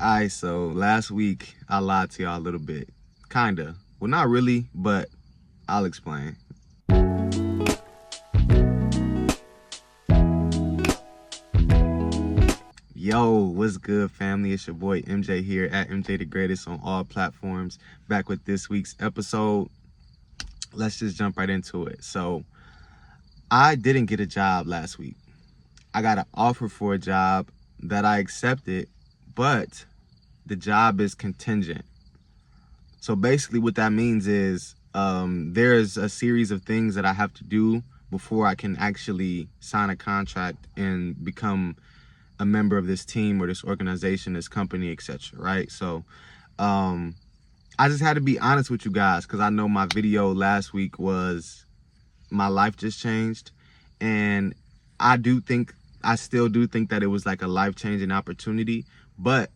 Alright, so last week I lied to y'all a little bit. Kinda. Well, not really, but I'll explain. Yo, what's good, family? It's your boy MJ here at MJ the Greatest on all platforms. Back with this week's episode. Let's just jump right into it. So, I didn't get a job last week. I got an offer for a job that I accepted, but the job is contingent. So basically what that means is there's a series of things that I have to do before I can actually sign a contract and become a member of this team or this organization, this company, etc. Right? So I just had to be honest with you guys, because I know my video last week was my life just changed, and I still do think that it was like a life-changing opportunity. But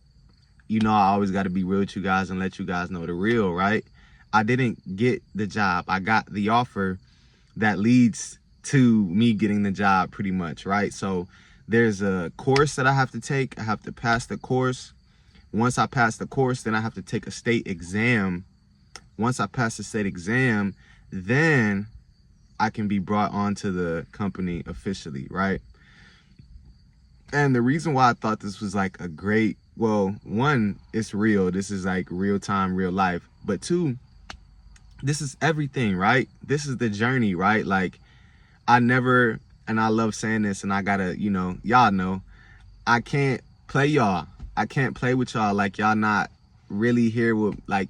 you know, I always got to be real with you guys and let you guys know the real, right? I didn't get the job. I got the offer that leads to me getting the job, pretty much, right? So there's a course that I have to take. I have to pass the course. Once I pass the course, then I have to take a state exam. Once I pass the state exam, then I can be brought onto the company officially, right? And the reason why I thought this was like a great, well, one, it's real. This is like real time, real life. But two, this is everything, right? This is the journey, right? Like, I never, and I love saying this, and I gotta, you know, y'all know, I can't play y'all. I can't play with y'all like y'all not really here with, like,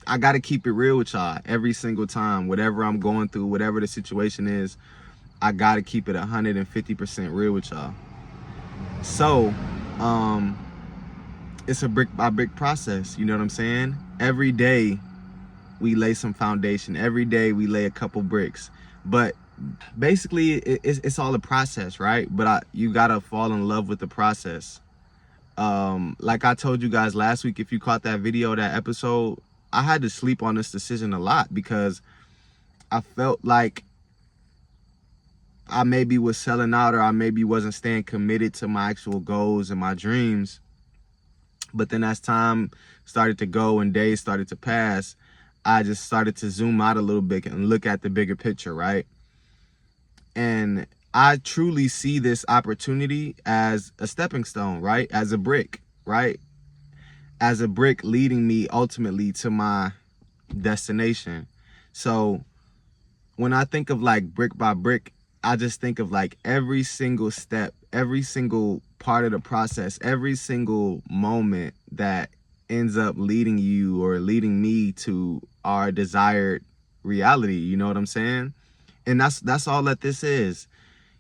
I gotta keep it real with y'all every single time. Whatever I'm going through, whatever the situation is, I gotta keep it 150% real with y'all. So, it's a brick by brick process, you know what I'm saying? Every day we lay some foundation. Every day we lay a couple bricks. But basically it's all a process, right? But you gotta fall in love with the process. Like I told you guys last week, if you caught that video, that episode, I had to sleep on this decision a lot, because I felt like I maybe was selling out, or I maybe wasn't staying committed to my actual goals and my dreams. But then as time started to go and days started to pass, I just started to zoom out a little bit and look at the bigger picture, right? And I truly see this opportunity as a stepping stone, right? As a brick, right? As a brick leading me ultimately to my destination. So when I think of like brick by brick, I just think of like every single step, every single part of the process, every single moment that ends up leading you or leading me to our desired reality. You know what I'm saying? And that's all that this is.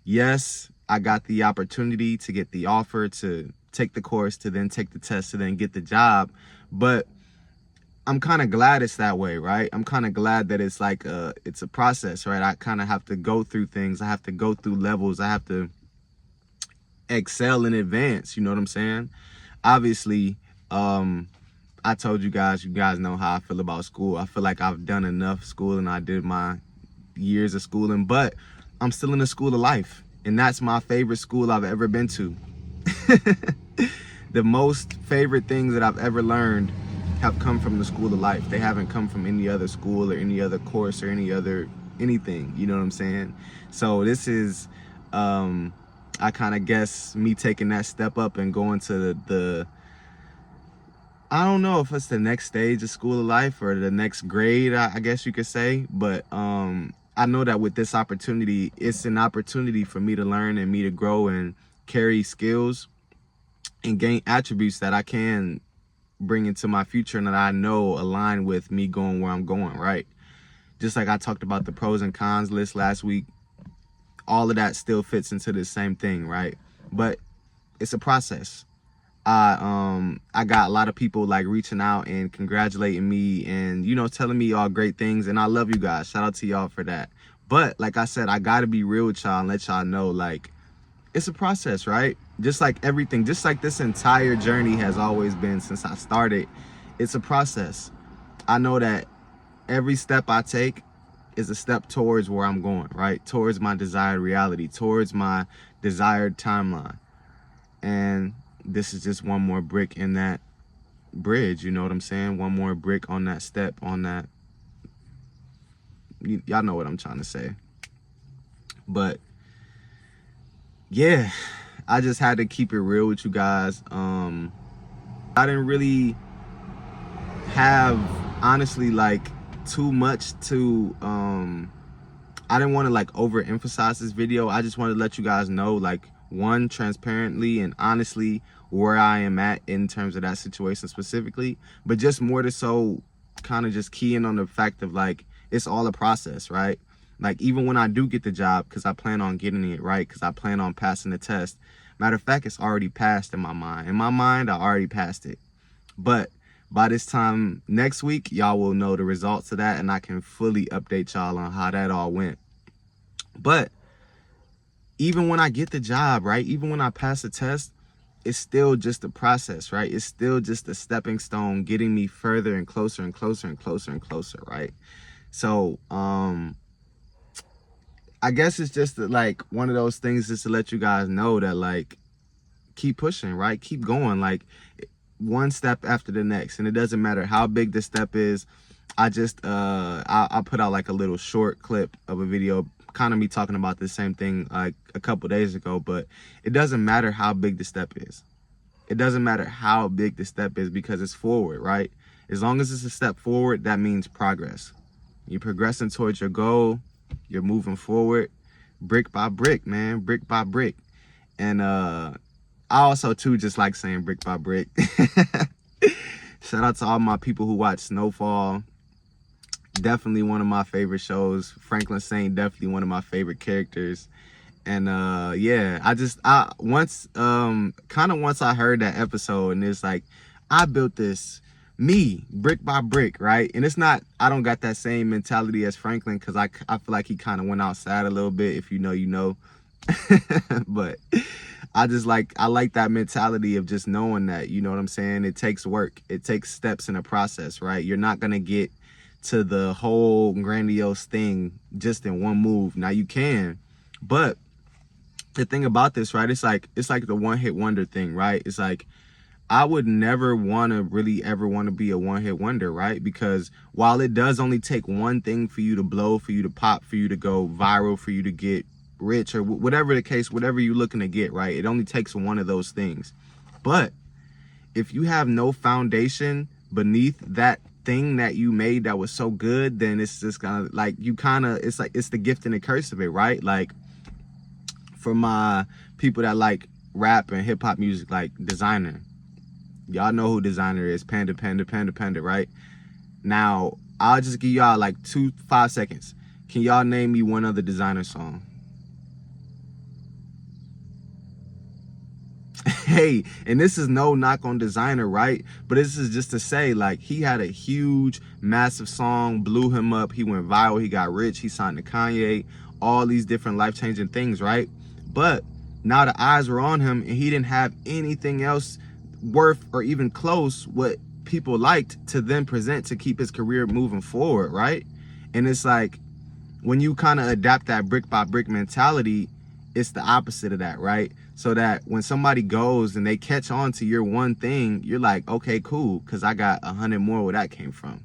Yes, I got the opportunity to get the offer, to take the course, to then take the test, to then get the job. But I'm kind of glad it's that way, right? I'm kind of glad that it's like it's a process, right? I kind of have to go through things. I have to go through levels. I have to excel in advance. You know what I'm saying? Obviously, I told you guys know how I feel about school. I feel like I've done enough schooling. I did my years of schooling, but I'm still in the school of life. And that's my favorite school I've ever been to. The most favorite things that I've ever learned have come from the school of life. They haven't come from any other school or any other course or anything, you know what I'm saying? So this is, I kind of guess me taking that step up and going to the I don't know if it's the next stage of school of life or the next grade, I guess you could say. But I know that with this opportunity, it's an opportunity for me to learn and me to grow and carry skills and gain attributes that I can bring into my future and that I know align with me going where I'm going, right? Just like I talked about the pros and cons list last week, all of that still fits into the same thing, right? But it's a process. I got a lot of people like reaching out and congratulating me and, you know, telling me all great things, and I love you guys. Shout out to y'all for that. But like I said, I gotta be real with y'all and let y'all know, like, it's a process, right? Just like everything, just like this entire journey has always been since I started, it's a process. I know that every step I take is a step towards where I'm going, right? Towards my desired reality, towards my desired timeline. And this is just one more brick in that bridge, you know what I'm saying? One more brick on that step, on that, y'all know what I'm trying to say. But yeah, I just had to keep it real with you guys. I didn't really have, honestly, like too much to I didn't want to like overemphasize this video. I just wanted to let you guys know, like, one, transparently and honestly where I am at in terms of that situation specifically, but just more to so kind of just keying on the fact of like, it's all a process, right? Like, even when I do get the job, because I plan on getting it, right? Because I plan on passing the test. Matter of fact, it's already passed in my mind. In my mind, I already passed it. But by this time next week, y'all will know the results of that, and I can fully update y'all on how that all went. But even when I get the job, right? Even when I pass the test, it's still just a process, right? It's still just a stepping stone getting me further and closer and closer and closer and closer, right? So, I guess it's just like one of those things just to let you guys know that, like, keep pushing, right? Keep going, like one step after the next. And it doesn't matter how big the step is. I just, I put out like a little short clip of a video, kind of me talking about the same thing like a couple days ago, but it doesn't matter how big the step is. It doesn't matter how big the step is, because it's forward, right? As long as it's a step forward, that means progress. You're progressing towards your goal. You're moving forward brick by brick, man, brick by brick. And I also too just like saying brick by brick. Shout out to all my people who watch Snowfall. Definitely one of my favorite shows. Franklin Saint, definitely one of my favorite characters. And yeah, once I heard that episode, and it's like, I built this, me, brick by brick, right? And it's not, I don't got that same mentality as Franklin, because I feel like he kind of went outside a little bit. If you know, you know. But I like that mentality of just knowing that, you know what I'm saying? It takes work. It takes steps in a process, right? You're not going to get to the whole grandiose thing just in one move. Now you can, but the thing about this, right? It's like the one-hit wonder thing, right? It's like, I would never really ever want to be a one-hit wonder, right? Because while it does only take one thing for you to blow, for you to pop, for you to go viral, for you to get rich, or whatever the case, whatever you're looking to get, right? It only takes one of those things. But if you have no foundation beneath that thing that you made that was so good, then it's just kind of like, it's the gift and the curse of it, right? Like, for my people that like rap and hip-hop music, like Designer, y'all know who Designer is. Panda, right? Now, I'll just give y'all like 5 seconds. Can y'all name me one other Designer song? Hey, and this is no knock on Designer, right? But this is just to say, like, he had a huge, massive song, blew him up. He went viral. He got rich. He signed to Kanye. All these different life-changing things, right? But now the eyes were on him, and he didn't have anything else worth or even close what people liked to then present to keep his career moving forward, right? And it's like, when you kind of adapt that brick by brick mentality, it's the opposite of that, right? So that when somebody goes and they catch on to your one thing, you're like, okay, cool, because I got 100 more where that came from,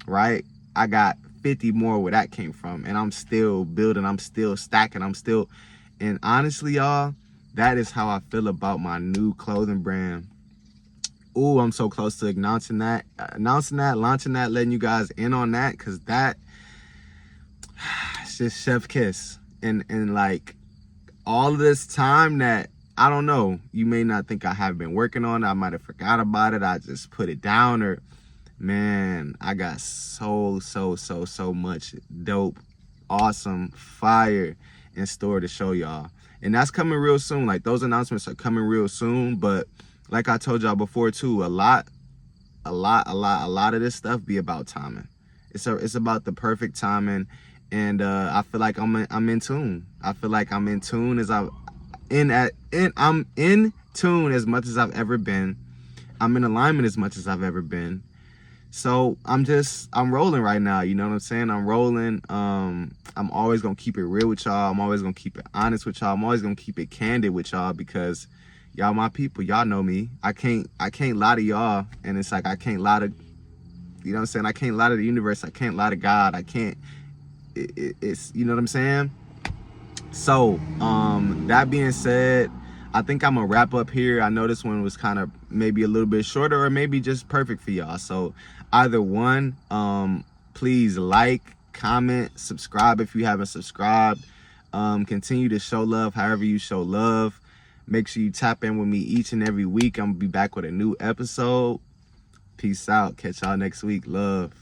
right? I got 50 more where that came from, and I'm still building, I'm still stacking, and honestly, y'all, that is how I feel about my new clothing brand. Ooh, I'm so close to announcing that, launching that, letting you guys in on that, because that, it's just chef kiss. And like, all of this time that, I don't know, you may not think I have been working on it, I might have forgot about it, I just put it down, or, man, I got so much dope, awesome, fire in store to show y'all. And that's coming real soon. Like, those announcements are coming real soon. But like I told y'all before too, a lot of this stuff be about timing. It's about the perfect timing. And I feel like I'm in tune. I feel like I'm in tune I'm in tune as much as I've ever been. I'm in alignment as much as I've ever been. So I'm rolling right now, you know what I'm saying? I'm rolling. I'm always gonna keep it real with y'all. I'm always gonna keep it honest with y'all. I'm always gonna keep it candid with y'all, because, y'all my people. Y'all know me. I can't lie to y'all, and it's like I can't lie to, you know what I'm saying? I can't lie to the universe. I can't lie to God. I can't. It's, you know what I'm saying? So that being said, I think I'm gonna wrap up here. I know this one was kind of maybe a little bit shorter, or maybe just perfect for y'all. So either one, please like, comment, subscribe if you haven't subscribed. Continue to show love however you show love. Make sure you tap in with me each and every week. I'm gonna be back with a new episode. Peace out. Catch y'all next week. Love.